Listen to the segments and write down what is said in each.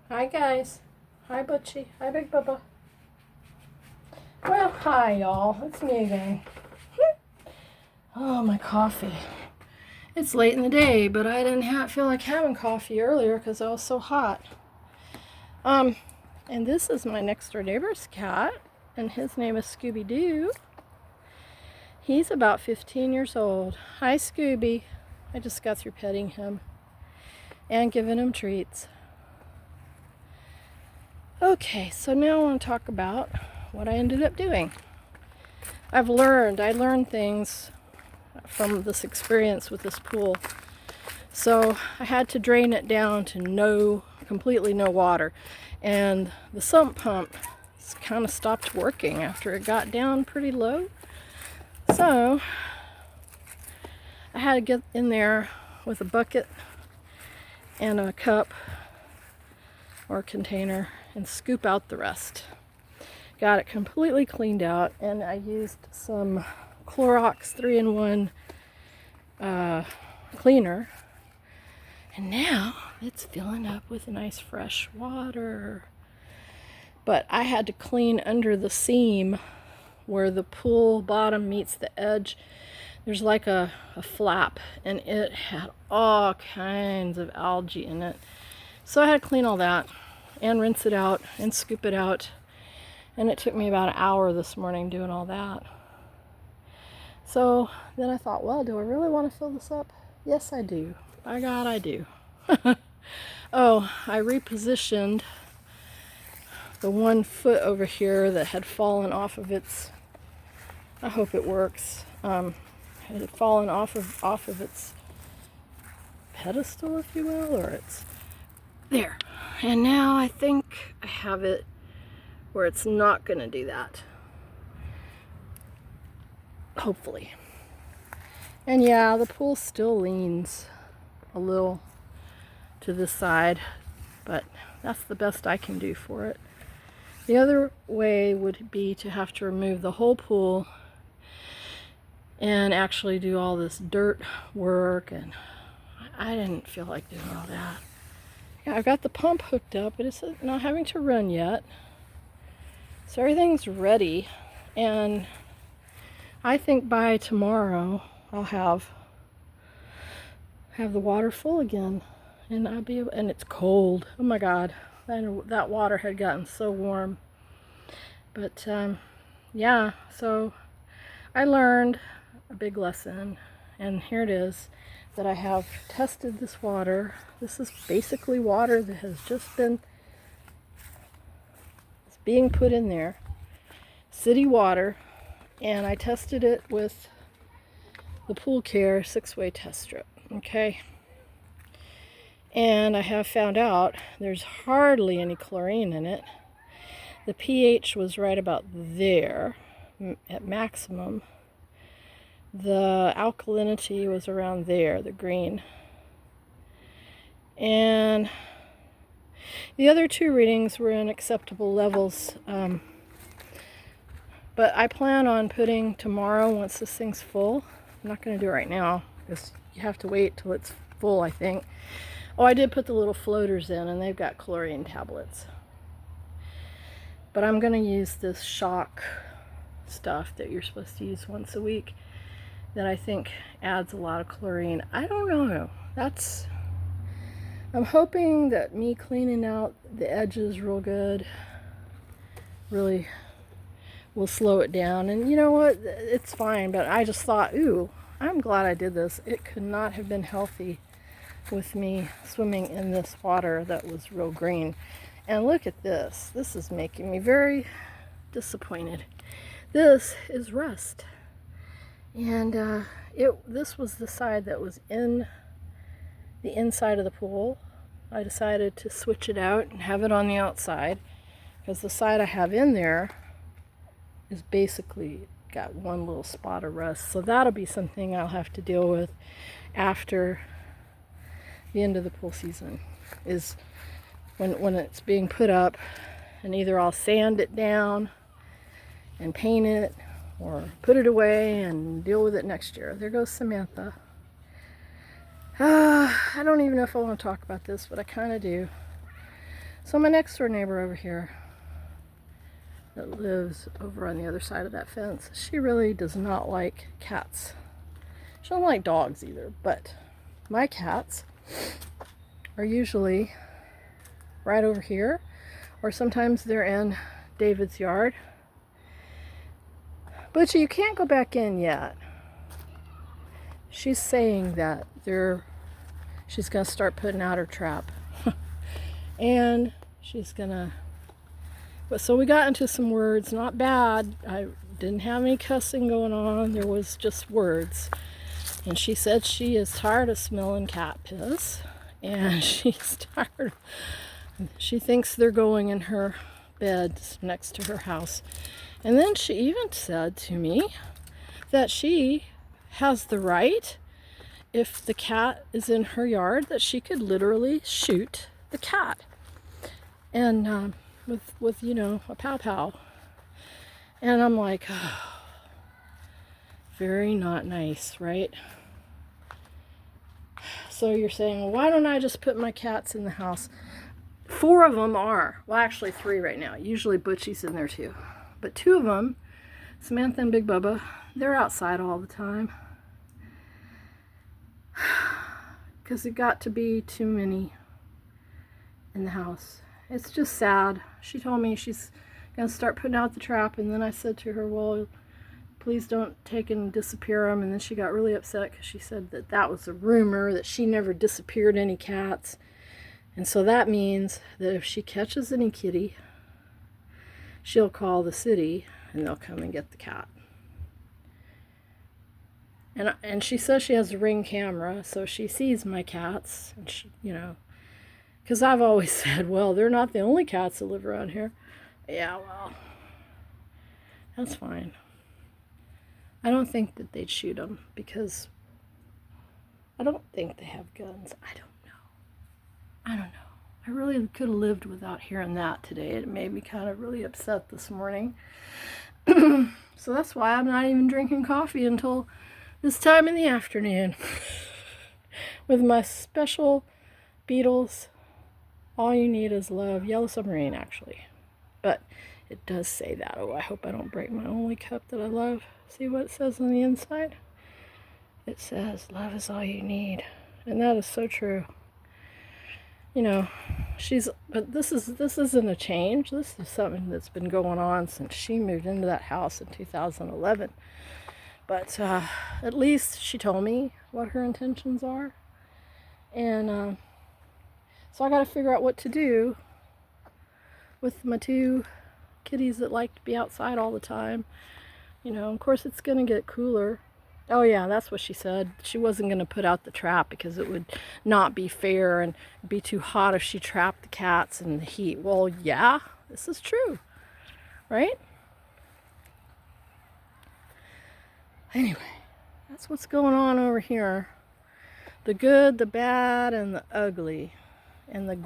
Hi guys. Hi Butchie. Hi Big Bubba. Well, hi y'all. It's me again. Oh, my coffee. It's late in the day, but I didn't feel like having coffee earlier because I was so hot. And this is my next door neighbor's cat, and his name is Scooby Doo. He's about 15 years old. Hi Scooby. I just got through petting him and giving him treats. Okay, so now I want to talk about what I ended up doing. I learned things from this experience with this pool. So I had to drain it down to completely no water. And the sump pump kind of stopped working after it got down pretty low. So I had to get in there with a bucket and a cup or container and scoop out the rest. Got it completely cleaned out, and I used some Clorox 3-in-1 cleaner, and now it's filling up with nice fresh water. But I had to clean under the seam where the pool bottom meets the edge. There's like a flap, and it had all kinds of algae in it. So I had to clean all that and rinse it out and scoop it out. And it took me about an hour this morning doing all that. So then I thought, well, do I really want to fill this up? Yes, I do. By God, I do. Oh, I repositioned the 1 foot over here that had fallen off of its, I hope it works, had fallen off of its pedestal, if you will, or it's there. And now I think I have it where it's not going to do that. Hopefully. And yeah, the pool still leans a little to this side, but that's the best I can do for it. The other way would be to have to remove the whole pool and actually do all this dirt work, and I didn't feel like doing all that. Yeah, I've got the pump hooked up, but it's not having to run yet. So everything's ready, and I think by tomorrow I'll have the water full again, and and it's cold. Oh my God, that water had gotten so warm. But yeah, so I learned a big lesson, and here it is, that I have tested this water. This is basically water that has just been being put in there, city water, and I tested it with the Pool Care 6-way test strip. Okay, and I have found out there's hardly any chlorine in it. The pH was right about there at maximum. The alkalinity was around there, the green. And the other 2 readings were in acceptable levels. But I plan on putting tomorrow, once this thing's full. I'm not going to do it right now because you have to wait till it's full, I think. Oh, I did put the little floaters in, and they've got chlorine tablets. But I'm going to use this shock stuff that you're supposed to use once a week that I think adds a lot of chlorine. I don't know. I'm hoping that me cleaning out the edges real good really will slow it down. And you know what? It's fine, but I just thought, ooh, I'm glad I did this. It could not have been healthy with me swimming in this water that was real green. And look at this. This is making me very disappointed. This is rust. And this was the side that was in the inside of the pool. I decided to switch it out and have it on the outside, because the side I have in there is basically got one little spot of rust. So that'll be something I'll have to deal with after the end of the pool season, is when it's being put up, and either I'll sand it down and paint it, or put it away and deal with it next year. There goes Samantha. I don't even know if I want to talk about this, but I kind of do. So my next door neighbor over here that lives over on the other side of that fence, she really does not like cats. She doesn't like dogs either, but my cats are usually right over here, or sometimes they're in David's yard. Butchie, you can't go back in yet. She's saying that she's gonna start putting out her trap. And she's gonna, but so we got into some words, not bad. I didn't have any cussing going on, there was just words. And she said she is tired of smelling cat piss, and she's tired. She thinks they're going in her bed next to her house. And then she even said to me that she has the right, if the cat is in her yard, that she could literally shoot the cat. And with you know, a pow pow. And I'm like, oh, very not nice, right? So you're saying, well, why don't I just put my cats in the house? 4 of them are. Well, actually 3 right now. Usually Butchie's in there too. But 2 of them, Samantha and Big Bubba, they're outside all the time. Because it got to be too many in the house. It's just sad. She told me she's going to start putting out the trap, and then I said to her, well, please don't take and disappear them. And then she got really upset because she said that that was a rumor, that she never disappeared any cats. And so that means that if she catches any kitty, she'll call the city and they'll come and get the cat. And she says she has a Ring camera, so she sees my cats, and she, you know, because I've always said, well, they're not the only cats that live around here. Yeah, well, that's fine. I don't think that they'd shoot them, because I don't think they have guns. I don't know. I really could have lived without hearing that today. It made me kind of really upset this morning. So that's why I'm not even drinking coffee until this time in the afternoon. With my special Beatles, All You Need Is Love, Yellow Submarine, actually. But it does say that. Oh, I hope I don't break my only cup that I love. See what it says on the inside? It says, love is all you need. And that is so true. You know, but this isn't a change. This is something that's been going on since she moved into that house in 2011. But at least she told me what her intentions are. And so I got to figure out what to do with my 2 kitties that like to be outside all the time. You know, of course it's going to get cooler. Oh yeah, that's what she said. She wasn't going to put out the trap because it would not be fair and be too hot if she trapped the cats in the heat. Well, yeah, this is true, right? Anyway, that's what's going on over here. The good, the bad, and the ugly, and the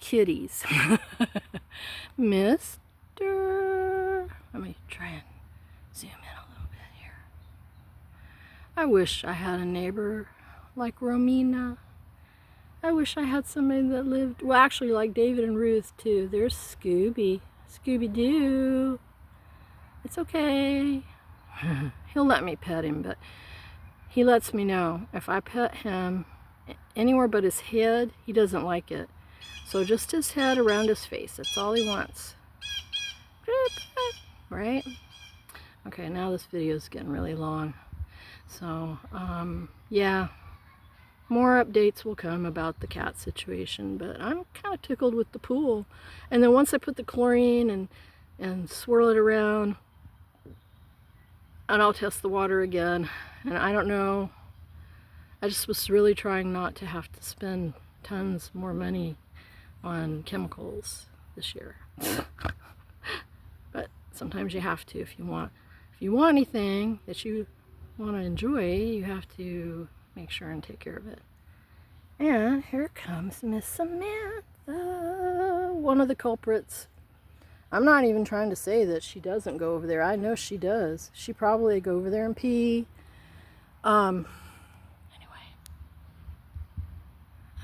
kitties. Mister, let me try and zoom in a little bit here. I wish I had a neighbor like Romina. I wish I had somebody that lived, well, actually like David and Ruth too. There's Scooby. Scooby-Doo. It's okay. He'll let me pet him, but he lets me know if I pet him anywhere but his head, he doesn't like it. So just his head around his face, that's all he wants. Right? Okay, now this video is getting really long. So, yeah, more updates will come about the cat situation, but I'm kind of tickled with the pool. And then once I put the chlorine and swirl it around, and I'll test the water again. And I don't know, I just was really trying not to have to spend tons more money on chemicals this year. But sometimes you have to. If you want anything that you want to enjoy, you have to make sure and take care of it. And here comes Miss Samantha, one of the culprits. I'm not even trying to say that she doesn't go over there. I know she does. She probably go over there and pee. Anyway,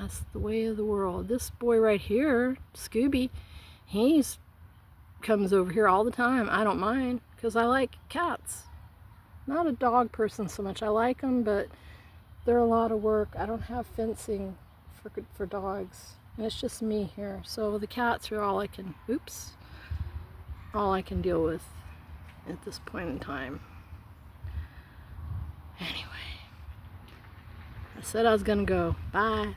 That's the way of the world. This boy right here, Scooby, he's comes over here all the time. I don't mind because I like cats. Not a dog person so much. I like them, but they're a lot of work. I don't have fencing for dogs. And it's just me here. So the cats are all I can deal with at this point in time. Anyway, I said I was gonna go. Bye.